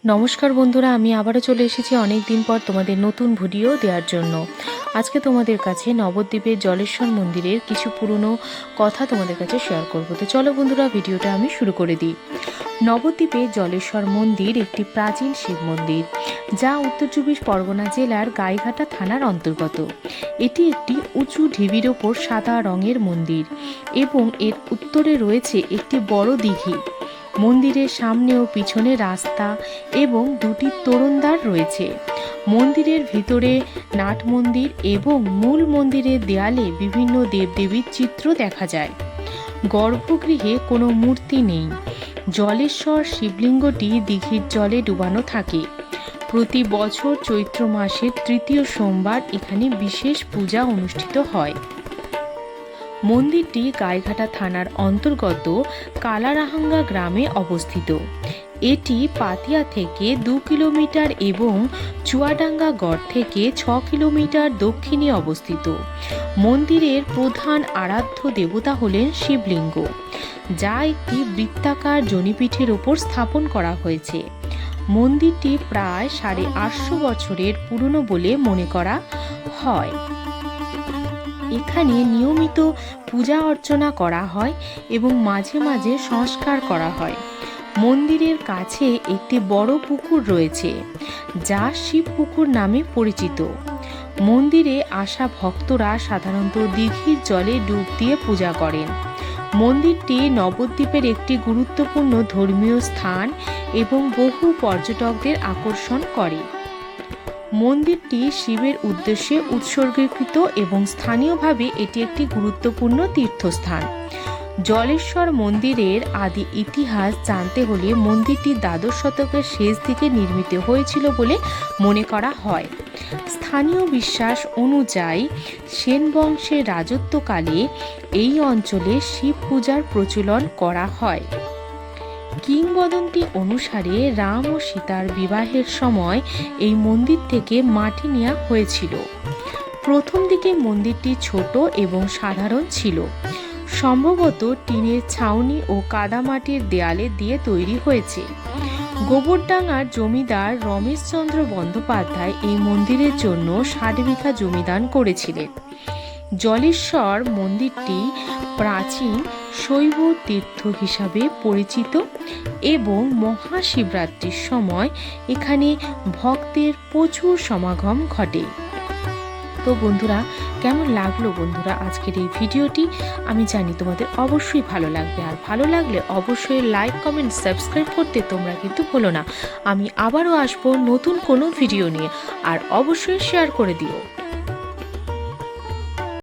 নমস্কার বন্ধুরা, আমি আবারও চলে এসেছি অনেক দিন পর তোমাদের নতুন ভিডিও দেওয়ার জন্য। আজকে তোমাদের কাছে নবদ্বীপের জলেশ্বর মন্দিরের কিছু পুরনো কথা তোমাদের কাছে শেয়ার করব। তো চলো বন্ধুরা, ভিডিওটা আমি শুরু করে দিই। নবদ্বীপে জলেশ্বর মন্দির একটি প্রাচীন শিব মন্দির, যা উত্তর চব্বিশ পরগনা জেলার গাইঘাটা থানার অন্তর্গত। এটি একটি উঁচু ঢিবির ওপর সাদা রঙের মন্দির এবং এর উত্তরে রয়েছে একটি বড় দিঘি। মন্দিরের সামনে ও পিছনে রাস্তা এবং দুটি তোরণদ্বার রয়েছে। মন্দিরের ভিতরে নাট মন্দির এবং মূল মন্দিরের দেয়ালে বিভিন্ন দেবদেবীর চিত্র দেখা যায়। গর্ভগৃহে কোনো মূর্তি নেই। জলেশ্বর শিবলিঙ্গটি দিঘির জলে ডুবানো থাকে। প্রতি বছর চৈত্র মাসের তৃতীয় সোমবার এখানে বিশেষ পূজা অনুষ্ঠিত হয়। মন্দিরটি গাইঘাটা থানার অন্তর্গত কালারাহাঙ্গা গ্রামে অবস্থিত। এটি পাতিয়া থেকে 2 কিলোমিটার এবং চুয়াডাঙ্গা গড় থেকে 6 কিলোমিটার দক্ষিণে অবস্থিত। মন্দিরের প্রধান আরাধ্য দেবতা হলেন শিবলিঙ্গ, যা একটি বৃত্তাকার জনিপীঠের ওপর স্থাপন করা হয়েছে। মন্দিরটি প্রায় 850 বছরের পুরনো বলে মনে করা হয়। এখানে নিয়মিত পূজা অর্চনা করা হয় এবং মাঝে মাঝে সংস্কার করা হয়। মন্দিরের কাছে একটি বড় পুকুর রয়েছে, যা শিব পুকুর নামে পরিচিত। মন্দিরে আসা ভক্তরা সাধারণত দিঘির জলে ডুব দিয়ে পূজা করেন। মন্দিরটি নবদ্বীপের একটি গুরুত্বপূর্ণ ধর্মীয় স্থান এবং বহু পর্যটকদের আকর্ষণ করে। মন্দিরটি শিবের উদ্দেশ্যে উৎসর্গীকৃত এবং স্থানীয়ভাবে এটি একটি গুরুত্বপূর্ণ তীর্থস্থান। জলেশ্বর মন্দিরের আদি ইতিহাস জানতে হলে মন্দিরটি দ্বাদশ শতকের শেষ দিকে নির্মিত হয়েছিল বলে মনে করা হয়। স্থানীয় বিশ্বাস অনুযায়ী সেন বংশের রাজত্বকালে এই অঞ্চলে শিব পূজার প্রচলন করা হয়। কিংবদন্তি অনুসারে রাম ও সীতার বিবাহের সময় এই মন্দির থেকে মাটি নেওয়া হয়েছিল। প্রথম দিকে মন্দিরটি ছোট এবং সাধারণ ছিল, সম্ভবত টিনের ছাউনি ও কাদামাটির দেয়ালে দিয়ে তৈরি হয়েছে। গোবরডাঙ্গার জমিদার রমেশচন্দ্র বন্দ্যোপাধ্যায় এই মন্দিরের জন্য 60 বিঘা জমি দান করেছিলেন। জলেশ্বর মন্দিরটি প্রাচীন শৈব তীর্থ হিসাবে পরিচিত এবং মহাশিবরাত্রির সময় এখানে ভক্তের প্রচুর সমাগম ঘটে। তো বন্ধুরা, কেমন লাগলো বন্ধুরা আজকের এই ভিডিওটি? আমি জানি তোমাদের অবশ্যই ভালো লাগবে, আর ভালো লাগলে অবশ্যই লাইক, কমেন্ট, সাবস্ক্রাইব করতে তোমরা কিন্তু ভুলো না। আমি আবারও আসবো নতুন কোনো ভিডিও নিয়ে, আর অবশ্যই শেয়ার করে দিও।